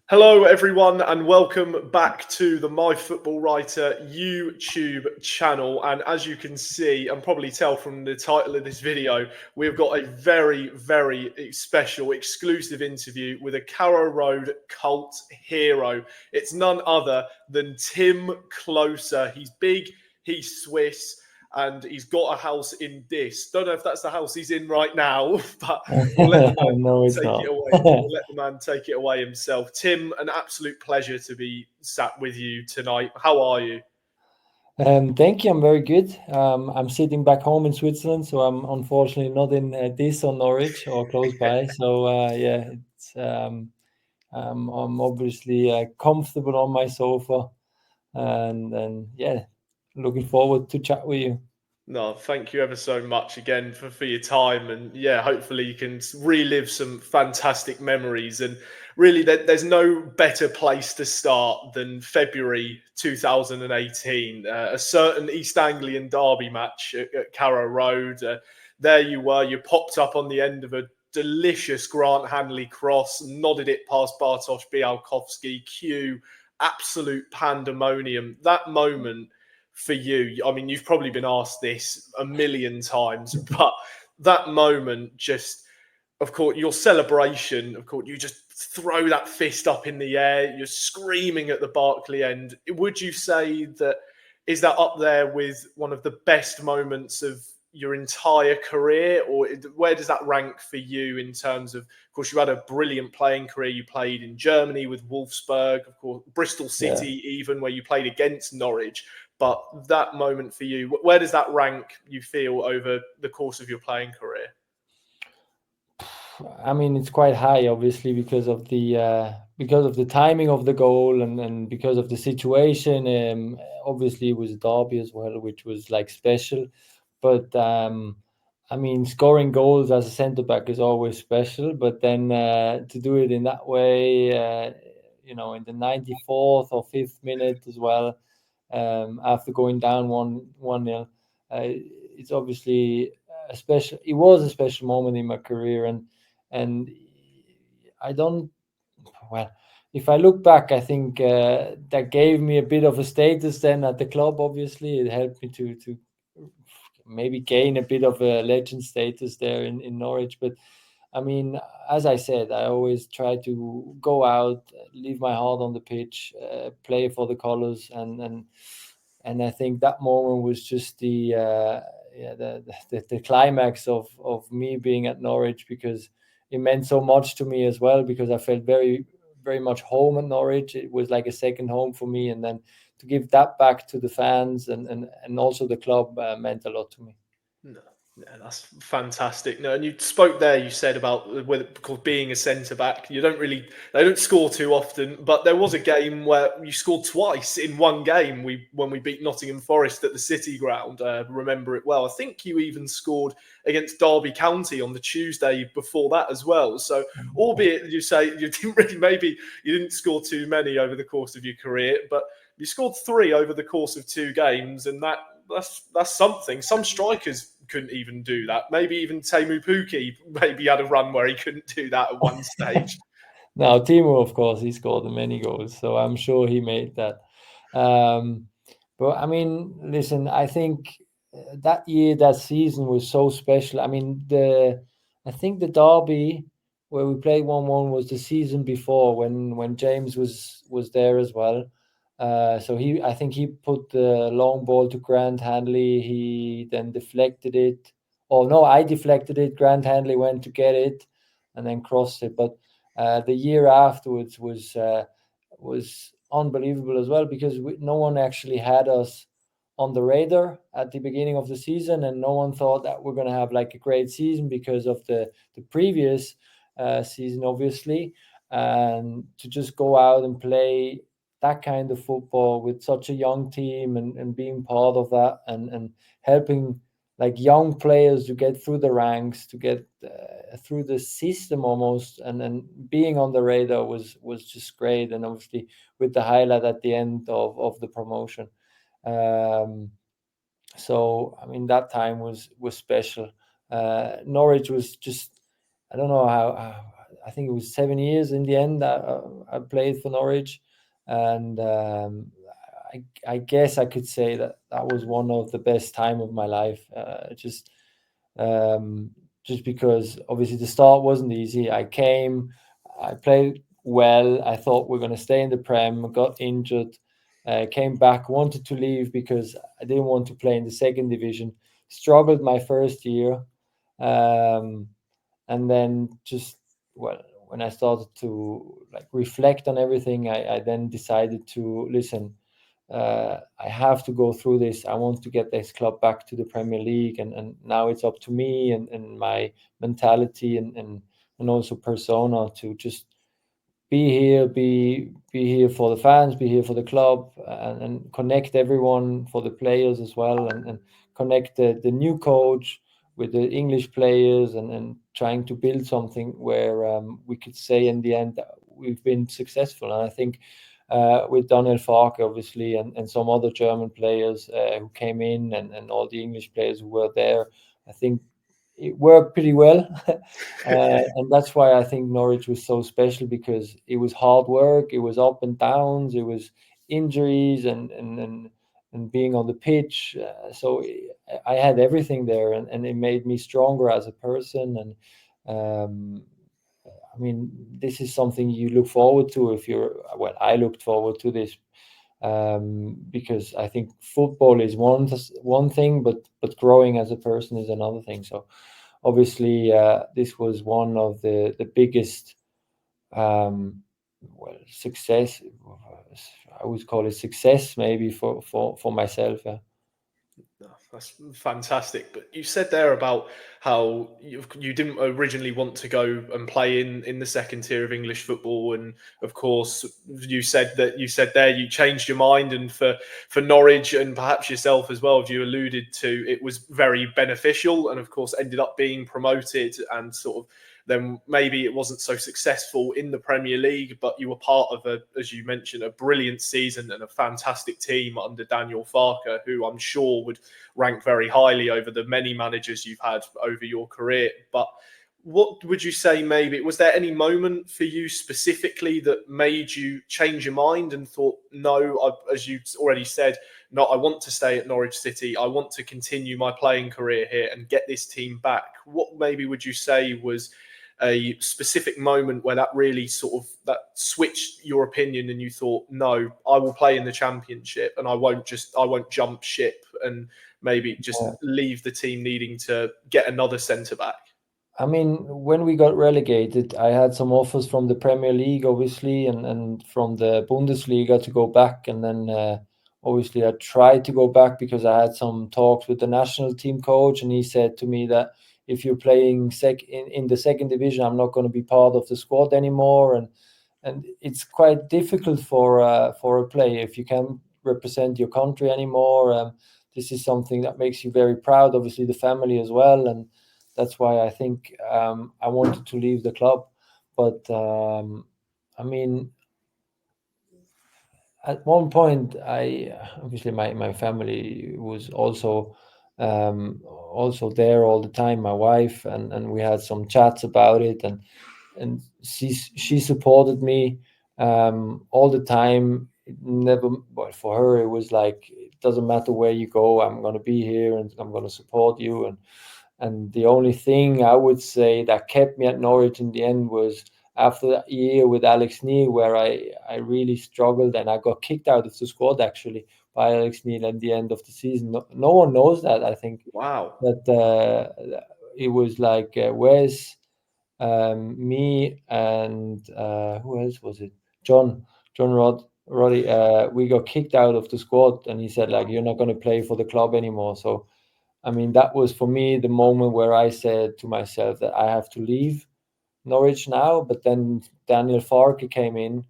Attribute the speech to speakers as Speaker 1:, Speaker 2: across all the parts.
Speaker 1: Hello, everyone, and welcome back to the MyFootballWriter YouTube channel. And as you can see, and probably tell from the title of this video, we've got a very, very special exclusive interview with a Carrow Road cult hero. It's none other than Timm Klose. He's big, he's Swiss, and he's got a house in Dis. Don't know if that's the house he's in right now, but we'll let the man
Speaker 2: No, it's
Speaker 1: take
Speaker 2: not.
Speaker 1: it away. We'll let the man take it away himself. Timm, an absolute pleasure to be sat with you tonight. How are you?
Speaker 2: Thank you. I'm very good. I'm sitting back home in Switzerland, so I'm unfortunately not in Dis or Norwich or close by. So yeah, it's I'm obviously comfortable on my sofa, and yeah, looking forward to chat with you.
Speaker 1: No, thank you ever so much again for your time. And yeah, hopefully you can relive some fantastic memories. And really, there's no better place to start than February 2018. A certain East Anglian derby match at Carrow Road. There you were, you popped up on the end of a delicious Grant Hanley cross, nodded it past Bartosz Białkowski, Q, absolute pandemonium. That moment for you? I mean, you've probably been asked this a million times, but that moment, just, of course, your celebration, of course, you just throw that fist up in the air, you're screaming at the Barclay end. Would you say that is that up there with one of the best moments of your entire career, or where does that rank for you in terms of course, you had a brilliant playing career. You played in Germany with Wolfsburg, of course, Bristol
Speaker 2: Yeah.
Speaker 1: City, even where you played against Norwich. But that moment for you, where does that rank, you feel, over the course of your playing career?
Speaker 2: I mean, it's quite high, obviously, because of the timing of the goal and because of the situation. Obviously, it was a derby as well, which was like special. But I mean, scoring goals as a centre back is always special. But then to do it in that way, in the 94th or 5th minute as well, after going down one nil, it's obviously a special. It was a special moment in my career, and I don't. Well, if I look back, I think that gave me a bit of a status then at the club. Obviously, it helped me to maybe gain a bit of a legend status there in Norwich. But I mean, as I said, I always try to go out, leave my heart on the pitch, play for the colours, and I think that moment was just the climax of me being at Norwich, because it meant so much to me as well, because I felt very very much home at Norwich. It was like a second home for me, and then to give that back to the fans and also the club meant a lot to me.
Speaker 1: No, yeah, that's fantastic. No, and you spoke there. You said about whether because being a centre back, they don't score too often. But there was a game where you scored twice in one game. When we beat Nottingham Forest at the City Ground, remember it well. I think you even scored against Derby County on the Tuesday before that as well. So, albeit you say you didn't really, maybe you didn't score too many over the course of your career, but you scored three over the course of two games, and that's something. Some strikers couldn't even do that. Maybe even Teemu Pukki maybe had a run where he couldn't do that at one stage.
Speaker 2: Now, Timo, of course, he scored many goals, so I'm sure he made that. Um, but I mean, listen, I think that year, that season was so special. I mean, I think the derby where we played 1-1 was the season before when James was there as well. So I think he put the long ball to Grant Hanley. He then deflected it. Oh no, I deflected it. Grant Hanley went to get it and then crossed it. But the year afterwards was unbelievable as well, because no one actually had us on the radar at the beginning of the season, and no one thought that we're going to have like a great season because of the previous season, obviously, and to just go out and play that kind of football with such a young team, and being part of that, and helping like young players to get through the ranks, to get through the system almost, and being on the radar was just great. And obviously with the highlight at the end of the promotion. um, so I mean, that time was special. Norwich was just, I don't know I think it was 7 years in the end. I played for Norwich, and I guess I could say that was one of the best time of my life. Just because obviously the start wasn't easy. I played well. I thought we're going to stay in the Prem. Got injured, came back, wanted to leave because I didn't want to play in the second division. Struggled my first year, and then just when I started to like reflect on everything, I then decided to listen. I have to go through this. I want to get this club back to the Premier League, and now it's up to me and my mentality and also persona to just be here for the fans, be here for the club, and connect everyone, for the players as well, and connect the new coach with the English players, and trying to build something where we could say in the end that we've been successful. And I think with Daniel Farke, obviously, and some other German players who came in, and all the English players who were there, I think it worked pretty well. And that's why I think Norwich was so special, because it was hard work, it was up and downs, it was injuries, and being on the pitch. So I had everything there, and it made me stronger as a person. And I mean, this is something you look forward to if you're, well, I looked forward to this, because I think football is one thing, but growing as a person is another thing. So obviously, this was one of the biggest success. I would call it success, maybe for myself. Yeah.
Speaker 1: Oh, that's fantastic. But you said there about how you didn't originally want to go and play in the second tier of English football, and of course you said there you changed your mind, and for Norwich and perhaps yourself as well, as you alluded to, it was very beneficial, and of course ended up being promoted, and sort of then maybe it wasn't so successful in the Premier League, but you were part of as you mentioned, a brilliant season and a fantastic team under Daniel Farke, who I'm sure would rank very highly over the many managers you've had over your career. But what would you say, maybe, was there any moment for you specifically that made you change your mind and thought, no, as you already said, no, I want to stay at Norwich City, I want to continue my playing career here and get this team back? What maybe would you say was a specific moment where that really sort of that switched your opinion and you thought, no, I will play in the Championship and I won't jump ship and maybe just leave the team needing to get another centre back?
Speaker 2: I mean, when we got relegated, I had some offers from the Premier League, obviously, and from the Bundesliga to go back. And then obviously I tried to go back because I had some talks with the national team coach, and he said to me that if you're playing in the second division, I'm not going to be part of the squad anymore. And it's quite difficult for a player if you can't represent your country anymore. This is something that makes you very proud, obviously the family as well, and that's why I think I wanted to leave the club. But I mean, at one point, I obviously my family was also there all the time, my wife, and we had some chats about it, and she supported me all the time. It never, well, for her, it was like, it doesn't matter where you go, I'm going to be here and I'm going to support you. And the only thing I would say that kept me at Norwich in the end was after that year with Alex Neil, where I really struggled and I got kicked out of the squad actually by Alex Neil at the end of the season. No one knows that. I think
Speaker 1: Wow.
Speaker 2: that it was like Wes, me, and who else was it? Roddy. We got kicked out of the squad, and he said like, "You're not going to play for the club anymore." So I mean, that was for me the moment where I said to myself that I have to leave Norwich now. But then Daniel Farke came in,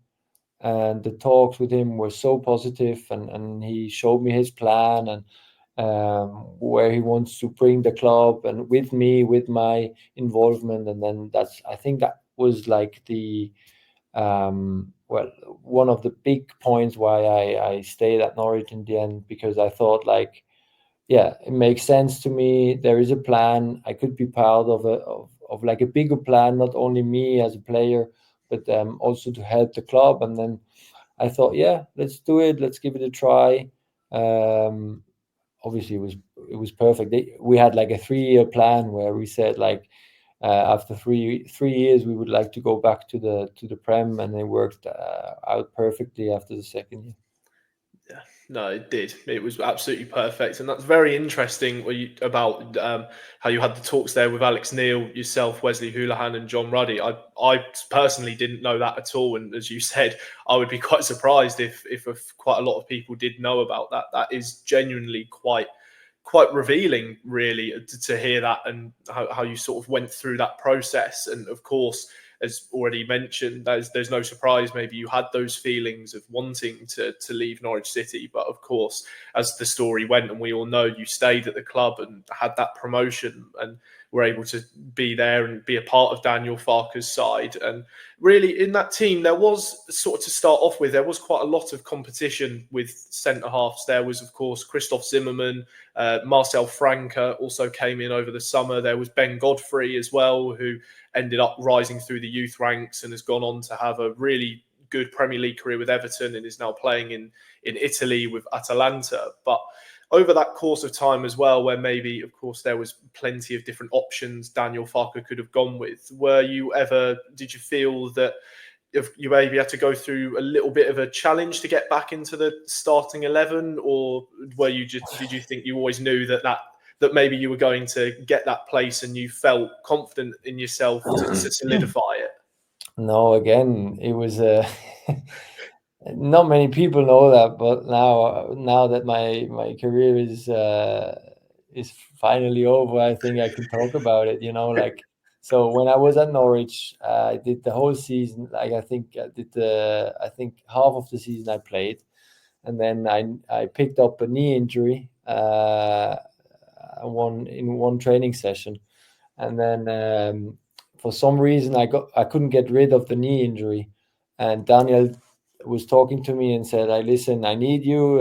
Speaker 2: and the talks with him were so positive, and he showed me his plan and where he wants to bring the club, and with me, with my involvement. And then I think that was like the one of the big points why I stayed at Norwich in the end, because I thought like, yeah, it makes sense to me. There is a plan. I could be part like a bigger plan, not only me as a player, but also to help the club. And then I thought, yeah, let's do it. Let's give it a try. Obviously, it was perfect. We had like a 3-year plan where we said like after three years we would like to go back to the Prem, and it worked out perfectly after the second year.
Speaker 1: Yeah, no, it did. It was absolutely perfect, and that's very interesting. About how you had the talks there with Alex Neil, yourself, Wesley Houlihan, and John Ruddy. I personally didn't know that at all, and as you said, I would be quite surprised if quite a lot of people did know about that. That is genuinely quite revealing, really, to hear that, and how you sort of went through that process. And of course, as already mentioned, there's no surprise. Maybe you had those feelings of wanting to leave Norwich City, but of course, as the story went, and we all know, you stayed at the club and had that promotion, and were able to be there and be a part of Daniel Farke's side. And really, in that team, there was sort of, to start off with, there was quite a lot of competition with centre halves. There was, of course, Christoph Zimmermann, Marcel Franke also came in over the summer. There was Ben Godfrey as well, who ended up rising through the youth ranks and has gone on to have a really good Premier League career with Everton, and is now playing in Italy with Atalanta. But over that course of time as well, where maybe, of course, there was plenty of different options Daniel Farke could have gone with, did you feel that if you maybe had to go through a little bit of a challenge to get back into the starting 11, or did you think you always knew that maybe you were going to get that place, and you felt confident in yourself to solidify it?
Speaker 2: No, again, it was not many people know that, but now that my career is finally over, I think I can talk about it. Like, so when I was at Norwich, I did the whole season. Like, I think I think half of the season I played, and then I picked up a knee injury one training session, and then for some reason I couldn't get rid of the knee injury, and Daniel was talking to me and said, "I listen, I need you.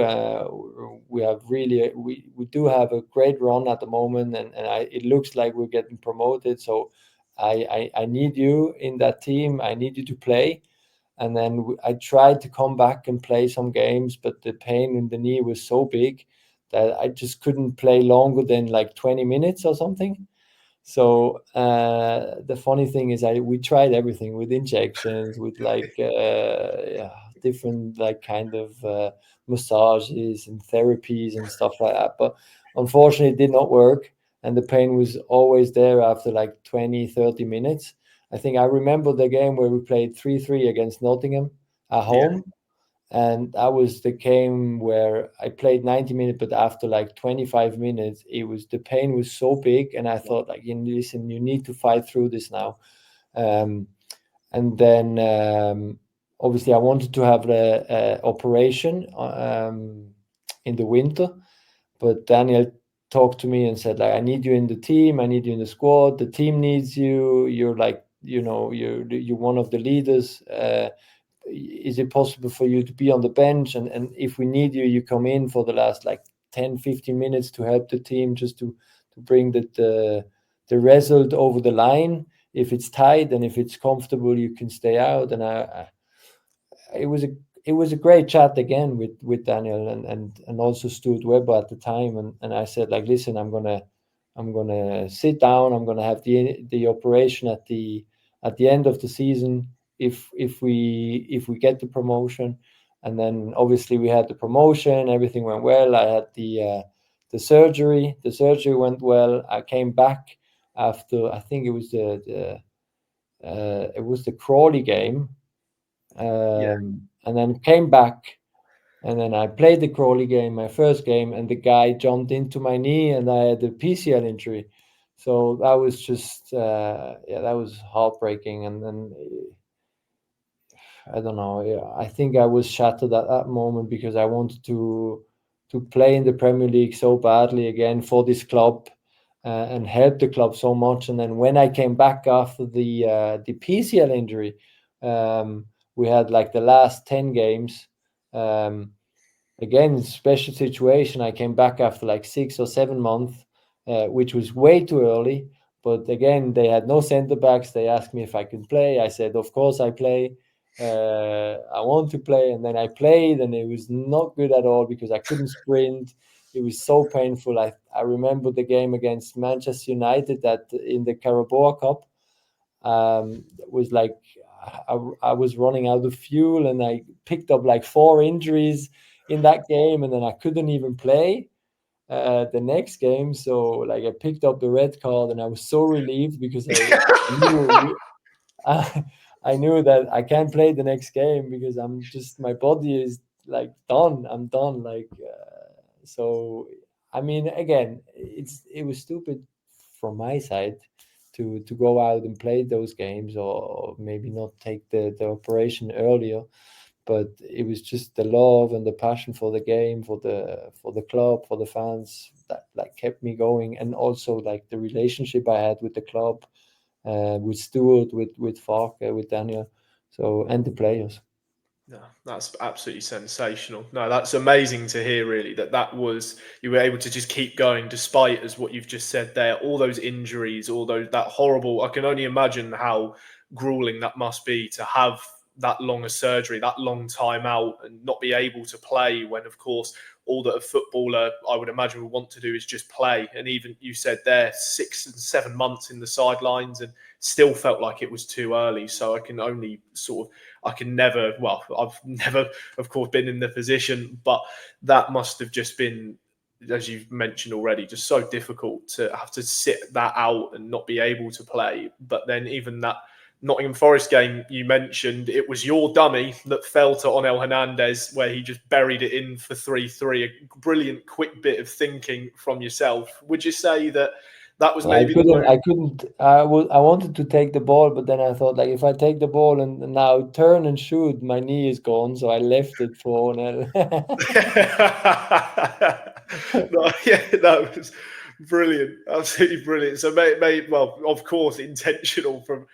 Speaker 2: We do have a great run at the moment, and it looks like we're getting promoted. So I need you in that team. I need you to play." And then I tried to come back and play some games, but the pain in the knee was so big that I just couldn't play longer than like 20 minutes or something. So the funny thing is, we tried everything with injections, with like yeah, different like kind of massages and therapies and stuff like that. But unfortunately, it did not work, and the pain was always there after like 20, 30 minutes. I think I remember the game where we played 3-3 against Nottingham at
Speaker 1: Yeah,
Speaker 2: home, and that was the game where I played 90 minutes, but after like 25 minutes, the pain was so big, and I thought, like, listen, you need to fight through this now. And then obviously I wanted to have the operation in the winter, but Daniel talked to me and said, like, I need you in the team, I need you in the squad, the team needs you, you're like, you're one of the leaders. Is it possible for you to be on the bench, and if we need you, you come in for the last like 10-15 minutes to help the team, just to bring the result over the line. If it's tight and if it's comfortable, you can stay out. And it was a great chat again with Daniel and also Stuart Webber at the time, and I said, like, listen, I'm gonna sit down, I'm gonna have the operation at the end of the season, if we get the promotion. And then obviously we had the promotion, everything went well. I had the surgery went well. I came back after, I think it was the Crawley game,
Speaker 1: yeah.
Speaker 2: and then came back, and then I played the Crawley game, my first game, and the guy jumped into my knee, and I had a PCL injury. So that was just yeah, that was heartbreaking. And then I don't know. Yeah, I think I was shattered at that moment, because I wanted to play in the Premier League so badly again for this club, and help the club so much. And then when I came back after the PCL injury, we had like the last 10 games. Again, special situation. I came back after like 6 or 7 months, which was way too early. But again, they had no centre backs. They asked me if I could play. I said, of course I play. I want to play. And then I played, and it was not good at all because I couldn't sprint. It was so painful. I remember the game against Manchester United that in the Carabao Cup. It was like I was running out of fuel, and I picked up like 4 injuries in that game, and then I couldn't even play the next game. So like I picked up the red card, and I was so relieved because I knew I, I knew that I can't play the next game because I'm just my body is like done. I'm done. Like so. I mean, again, it was stupid from my side to go out and play those games, or maybe not take the operation earlier, but it was just the love and the passion for the game, for the club, for the fans that like kept me going, and also like the relationship I had with the club, with Stuart, with Farke, with Daniel, so and the players.
Speaker 1: No, that's absolutely sensational. No, that's amazing to hear. Really, that was you were able to just keep going despite, as what you've just said there, all those injuries, all those that horrible. I can only imagine how grueling that must be to have that long a surgery, that long time out, and not be able to play. When, of course, all that a footballer I would imagine would want to do is just play. And even you said there, 6 and 7 months in the sidelines, and still felt like it was too early. So I can only sort of I can never, well, I've never, of course, been in the position, but that must have just been, as you've mentioned already, just so difficult to have to sit that out and not be able to play. But then even that Nottingham Forest game you mentioned, it was your dummy that fell to Onel Hernandez, where he just buried it in for 3-3. A brilliant, quick bit of thinking from yourself. Would you say that that was
Speaker 2: Yeah, I
Speaker 1: maybe the
Speaker 2: couldn't.
Speaker 1: most?
Speaker 2: I couldn't. I wanted to take the ball, but then I thought, like, if I take the ball and now turn and shoot, my knee is gone. So I left it for Onel.
Speaker 1: No, yeah, that was brilliant, absolutely brilliant. So, well, of course, intentional from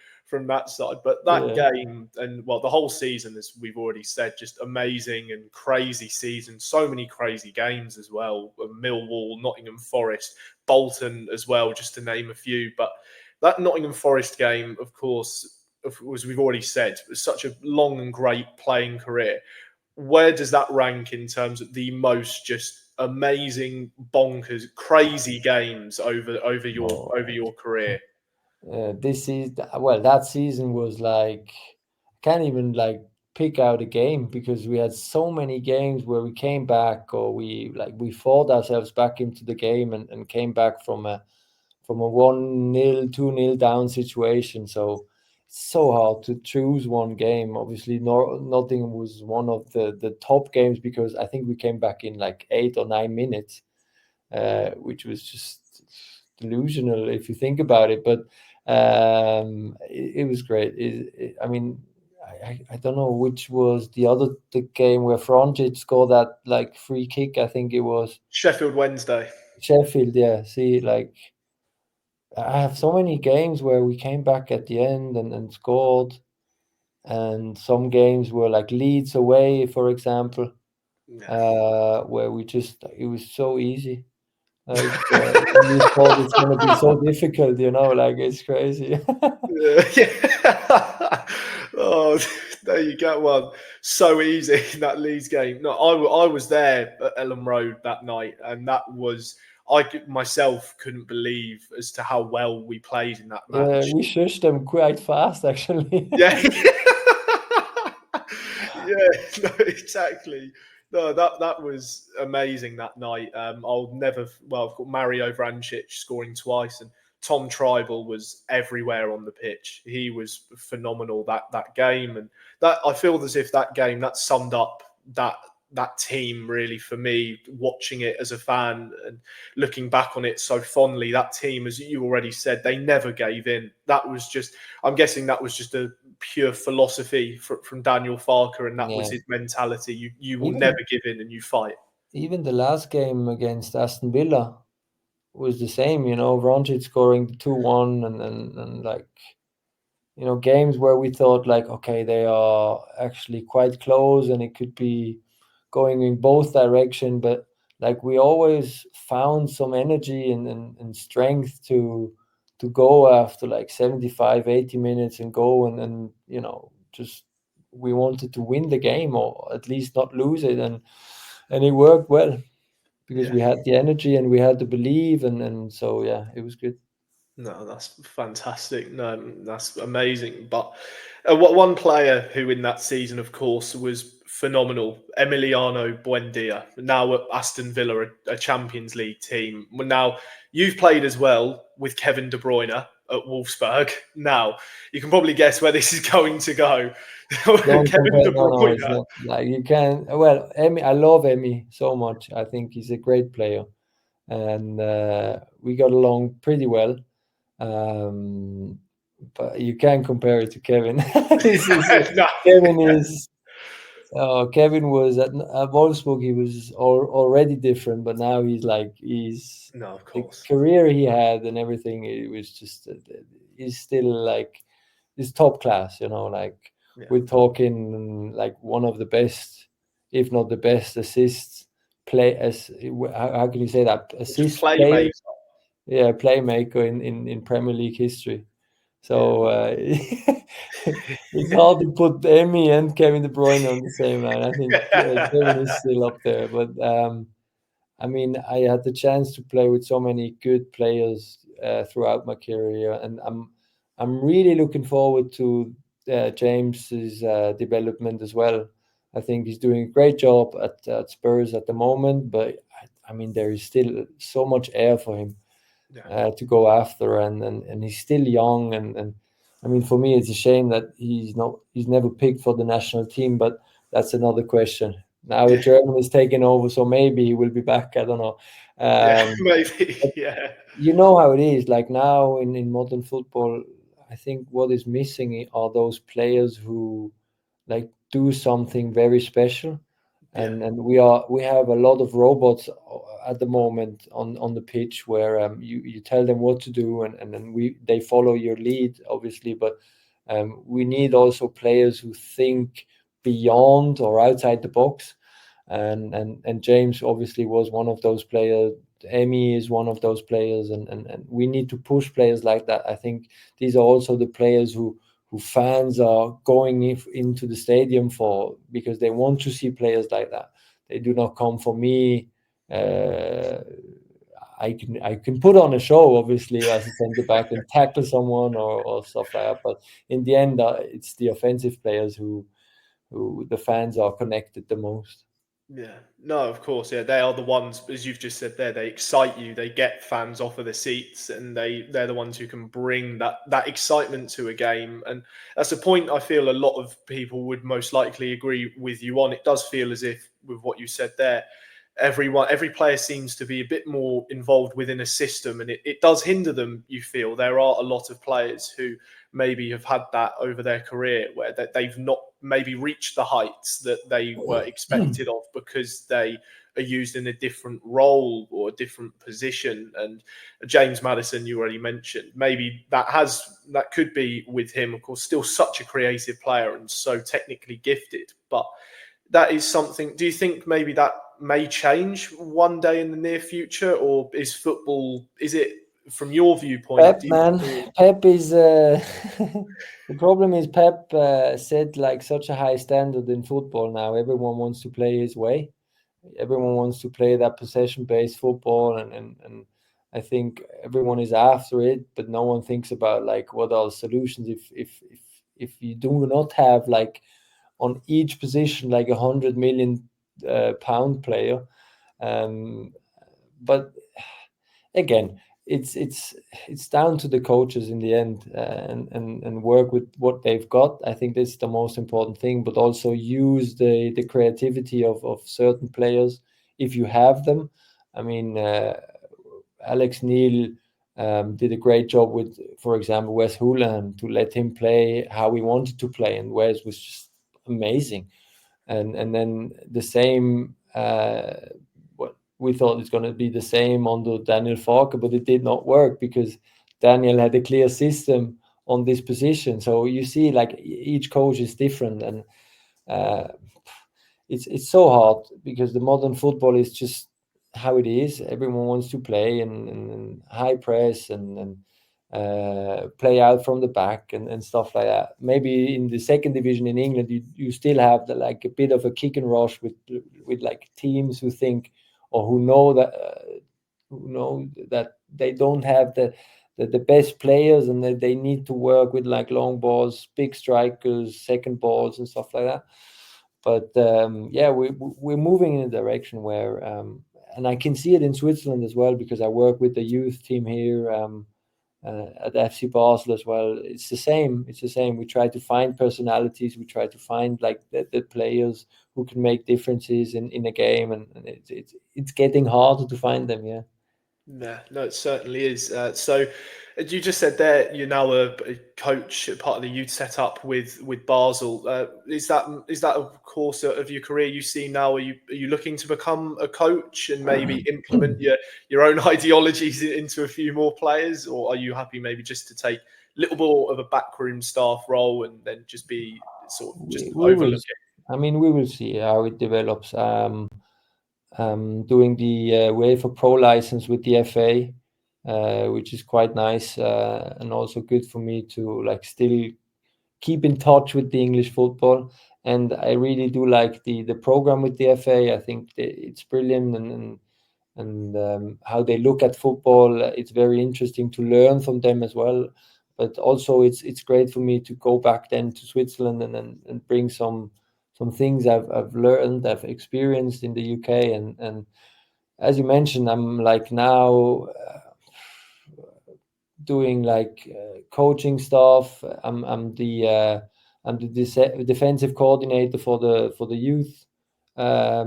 Speaker 1: that side, but that
Speaker 2: Yeah.
Speaker 1: game and well, the whole season, as we've already said, just amazing and crazy season. So many crazy games as well. Millwall, Nottingham Forest, Bolton as well, just to name a few. But that Nottingham Forest game, of course, as we've already said, was such a long and great playing career. Where does that rank in terms of the most just amazing, bonkers, crazy games over
Speaker 2: Oh,
Speaker 1: your career?
Speaker 2: this is well. That season was like I can't even like pick out a game because we had so many games where we came back, or we fought ourselves back into the game, and came back from a 1-0, 2-0 down situation. So it's so hard to choose one game. Obviously, Nottingham was one of the top games because I think we came back in like 8 or 9 minutes, which was just delusional if you think about it. But it was great. I mean, I don't know which was the game where Franjic scored that like free kick. I think it was
Speaker 1: Sheffield Wednesday.
Speaker 2: Sheffield. Yeah, see, like I have so many games where we came back at the end and scored, and some games were like Leeds away, for example,
Speaker 1: Yeah.
Speaker 2: where we just it was so easy. Like we thought it's gonna be so difficult, like it's crazy.
Speaker 1: Yeah. Oh, there you go. One so easy in that Leeds game. No, I was there at Ellen Road that night, and that was myself couldn't believe as to how well we played in that
Speaker 2: Yeah,
Speaker 1: match.
Speaker 2: we shushed them quite fast, actually.
Speaker 1: Yeah. Yeah, no, exactly. No, that was amazing that night. I'll never. Well, I've got Mario Vrancic scoring twice, and Tom Tribal was everywhere on the pitch. He was phenomenal that game, and that I feel as if that game that summed up that team really for me. Watching it as a fan and looking back on it so fondly, that team, as you already said, they never gave in. That was just. I'm guessing that was just a pure philosophy from Daniel Farker, and that was
Speaker 2: Yeah.
Speaker 1: his mentality. You will never
Speaker 2: Even
Speaker 1: give in, and you fight.
Speaker 2: even the last game against Aston Villa was the same, Vrancic scoring the 2-1, and like, games where we thought like, okay, they are actually quite close and it could be going in both direction, but like we always found some energy and strength to to go after like 75, 80 minutes and go and just we wanted to win the game or at least not lose it, and it worked well because
Speaker 1: Yeah.
Speaker 2: we had the energy and we had to believe, and so yeah, it was good.
Speaker 1: No, that's fantastic. No, that's amazing. But one player who in that season, of course, was phenomenal, Emiliano Buendia, now at Aston Villa, a Champions League team. Now, you've played as well with Kevin De Bruyne at Wolfsburg. Now, you can probably guess where this is going to go.
Speaker 2: Don't
Speaker 1: Kevin
Speaker 2: compare.
Speaker 1: De
Speaker 2: No, it's
Speaker 1: Bruyne.
Speaker 2: not like you can. Well, Emmy, I love Emmy so much. I think he's a great player, and we got along pretty well. Um, but you can't compare it to Kevin.
Speaker 1: No,
Speaker 2: Kevin is. Kevin was at Wolfsburg. He was already different, but now he's
Speaker 1: no, of
Speaker 2: the
Speaker 1: course.
Speaker 2: career he had and everything. It was just he's still like is top class. Like
Speaker 1: Yeah.
Speaker 2: we're talking like one of the best, if not the best, assists play as how can you say that
Speaker 1: Just
Speaker 2: assist player?
Speaker 1: playmaker.
Speaker 2: Yeah, playmaker in Premier League history.
Speaker 1: Yeah.
Speaker 2: So it's hard to put Emmy and Kevin De Bruyne on the same line. I think Kevin is still up there, but I mean, I had the chance to play with so many good players throughout my career, and I'm really looking forward to James's development as well. I think he's doing a great job at Spurs at the moment, but I mean, there is still so much air for him
Speaker 1: Yeah.
Speaker 2: to go after, and he's still young, and I mean, for me, it's a shame that he's never picked for the national team, but that's another question. Now a
Speaker 1: Yeah.
Speaker 2: German is taking over, so maybe he will be back. I don't know.
Speaker 1: Yeah.
Speaker 2: Um,
Speaker 1: Maybe.
Speaker 2: but
Speaker 1: Yeah.
Speaker 2: you know how it is. Like now in modern football, I think what is missing are those players who like do something very special,
Speaker 1: Yeah.
Speaker 2: and we have a lot of robots at the moment on the pitch where you tell them what to do, and then they follow your lead obviously, but we need also players who think beyond or outside the box, and James obviously was one of those players. Emmy is one of those players, and we need to push players like that. I think these are also the players who fans are going into the stadium for, because they want to see players like that. They do not come for me. Uh, I can put on a show obviously as a centre back and tackle someone or stuff like that. But in the end, it's the offensive players who the fans are connected the most.
Speaker 1: Yeah, no, of course, yeah, they are the ones, as you've just said there. They excite you. They get fans off of the seats, and they're the ones who can bring that excitement to a game. And that's a point I feel a lot of people would most likely agree with you on. It does feel as if, with what you said there, every player seems to be a bit more involved within a system, and it does hinder them. You feel there are a lot of players who maybe have had that over their career where they've not maybe reached the heights that they were expected of because they are used in a different role or a different position. And James Maddison, you already mentioned, maybe that could be with him. Of course, still such a creative player and so technically gifted, but that is something. Do you think maybe that may change one day in the near future, or is football? Is it from your viewpoint?
Speaker 2: Pep,
Speaker 1: Do you
Speaker 2: man,
Speaker 1: feel?
Speaker 2: Pep is the problem is Pep set like such a high standard in football now. Everyone wants to play his way. Everyone wants to play that possession-based football, and I think everyone is after it, but no one thinks about like what are the solutions if you do not have like on each position like 100 million pound player. Um, but again, it's down to the coaches in the end, and work with what they've got. I think this is the most important thing, but also use the creativity of certain players if you have them. I mean, Alex Neil did a great job with, for example, Wes Houlihan, to let him play how he wanted to play, and Wes was just amazing. And then the same, what we thought it's going to be the same under Daniel Farke, but it did not work because Daniel had a clear system on this position. So you see, like each coach is different, and uh, it's so hard because the modern football is just how it is. Everyone wants to play and high press, and play out from the back and stuff like that. Maybe in the second division in England, you still have like a bit of a kick and rush with like teams who think or who know that they don't have the best players, and that they need to work with like long balls, big strikers, second balls, and stuff like that. But yeah, we're moving in a direction where, and I can see it in Switzerland as well, because I work with the youth team here at FC Basel as well. It's the same. It's the same. We try to find personalities. We try to find like the players who can make differences in a game, and it's getting harder to find them. Yeah.
Speaker 1: Yeah, no, it certainly is. So, you just said there you're now a coach, part of the youth setup with Basel. Is that a course of your career you see now? Are you looking to become a coach and maybe implement your own ideologies into a few more players, or are you happy maybe just to take a little more of a backroom staff role and then just be sort of just
Speaker 2: We will.
Speaker 1: overlook it?
Speaker 2: I mean, we will see how it develops. Doing the UEFA Pro license with the FA, which is quite nice, and also good for me to like still keep in touch with the English football. And I really do like the program with the FA. I think it's brilliant, and how they look at football. It's very interesting to learn from them as well. But also, it's great for me to go back then to Switzerland and bring some things I've learned, I've experienced in the UK, and as you mentioned, I'm like now doing like coaching stuff. I'm the defensive coordinator for the youth at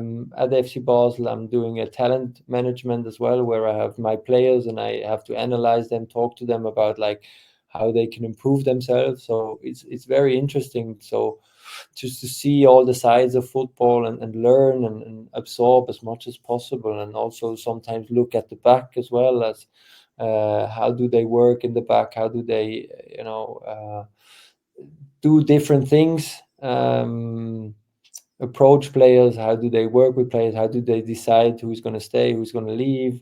Speaker 2: FC Basel. I'm doing a talent management as well, where I have my players and I have to analyze them, talk to them about like how they can improve themselves. So it's very interesting. So just to see all the sides of football and learn and absorb as much as possible, and also sometimes look at the back as well, as how do they work in the back, how do they do different things, approach players, how do they work with players, how do they decide who's going to stay, who's going to leave.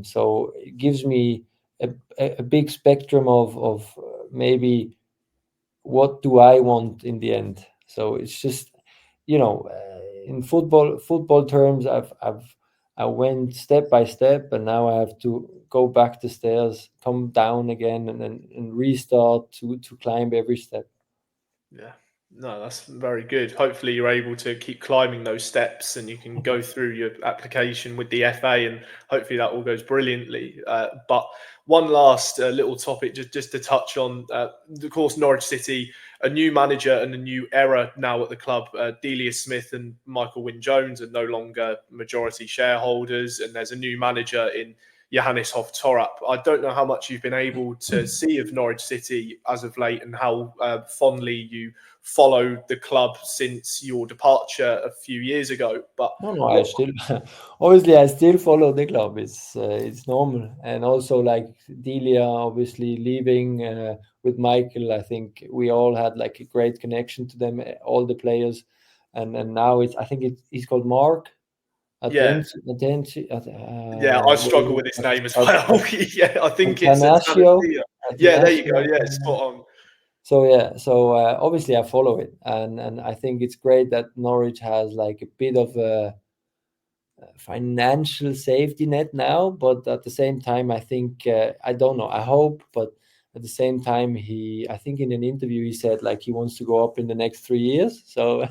Speaker 2: So it gives me a big spectrum of maybe what do I want in the end. So it's just, in football terms, I went step by step, and now I have to go back the stairs, come down again, and restart to climb every step.
Speaker 1: Yeah. No, that's very good. Hopefully, you're able to keep climbing those steps and you can go through your application with the FA, and hopefully that all goes brilliantly. But one last little topic, just to touch on, of course, Norwich City, a new manager and a new era now at the club. Delia Smith and Michael Wynne-Jones are no longer majority shareholders, and there's a new manager in Johannes Hoff-Torap. I don't know how much you've been able to see of Norwich City as of late, and how fondly you followed the club since your departure a few years ago. But
Speaker 2: No, I
Speaker 1: what?
Speaker 2: still obviously I still follow the club. It's normal, and also like Delia obviously leaving with Michael. I think we all had like a great connection to them, all the players, and now I think he's called Mark.
Speaker 1: Yeah,
Speaker 2: Attention,
Speaker 1: yeah, I struggle with his name as well. Yeah, I think it's
Speaker 2: Atanasio,
Speaker 1: Atanasio. Yeah, there you go.
Speaker 2: Atanasio.
Speaker 1: Yeah, spot on.
Speaker 2: So yeah, so obviously I follow it, and I think it's great that Norwich has like a bit of a financial safety net now, but at the same time, I think I don't know. I hope, but at the same time, I think in an interview he said like he wants to go up in the next 3 years. So,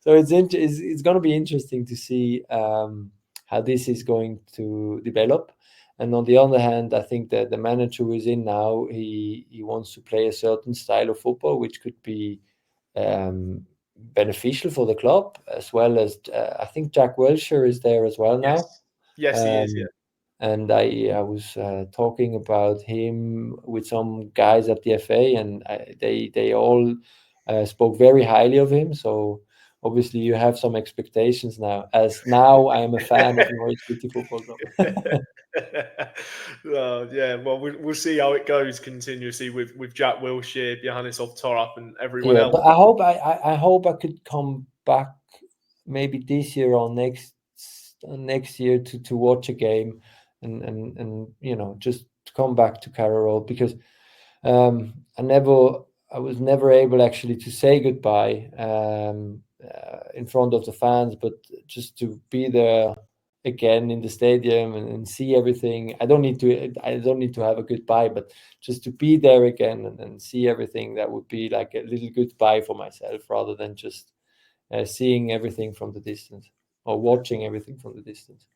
Speaker 2: so it's going to be interesting to see how this is going to develop. And on the other hand, I think that the manager who is in now, he wants to play a certain style of football, which could be um, beneficial for the club, as well as I think Jack Wilshere is there as well now.
Speaker 1: Yes, yes, he is. Yeah.
Speaker 2: Um, and I was talking about him with some guys at the FA, and they all spoke very highly of him. So obviously you have some expectations now, as now I am a fan of Norwich City Football Club.
Speaker 1: Yeah, well, we'll see how it goes continuously with Jack Wilshere, Johannes Torap, and everyone
Speaker 2: Yeah,
Speaker 1: else.
Speaker 2: but I hope I could come back maybe this year or next year to watch a game, and just come back to Carrow Road, because I was never able actually to say goodbye in front of the fans, but just to be there again in the stadium and see everything. I don't need to have a goodbye, but just to be there again and see everything, that would be like a little goodbye for myself, rather than just seeing everything from the distance, or watching everything from the distance.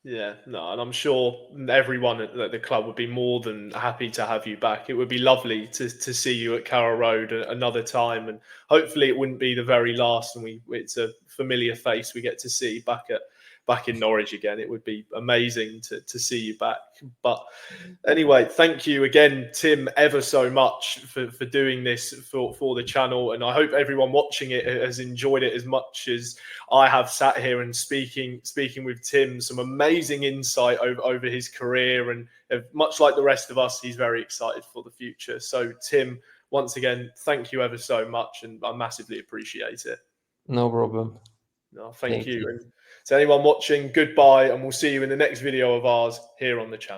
Speaker 1: Yeah, no, and I'm sure everyone at the club would be more than happy to have you back. It would be lovely to see you at Carrow Road another time, and hopefully it wouldn't be the very last. And it's a familiar face we get to see back in Norwich again. It would be amazing to see you back. But anyway, thank you again, Tim, ever so much for doing this for the channel. And I hope everyone watching it has enjoyed it as much as I have sat here and speaking with Tim. Some amazing insight over his career. And much like the rest of us, he's very excited for the future. So, Tim, once again, thank you ever so much. And I massively appreciate it.
Speaker 2: No problem.
Speaker 1: No, thank you. And to anyone watching, goodbye. And we'll see you in the next video of ours here on the channel.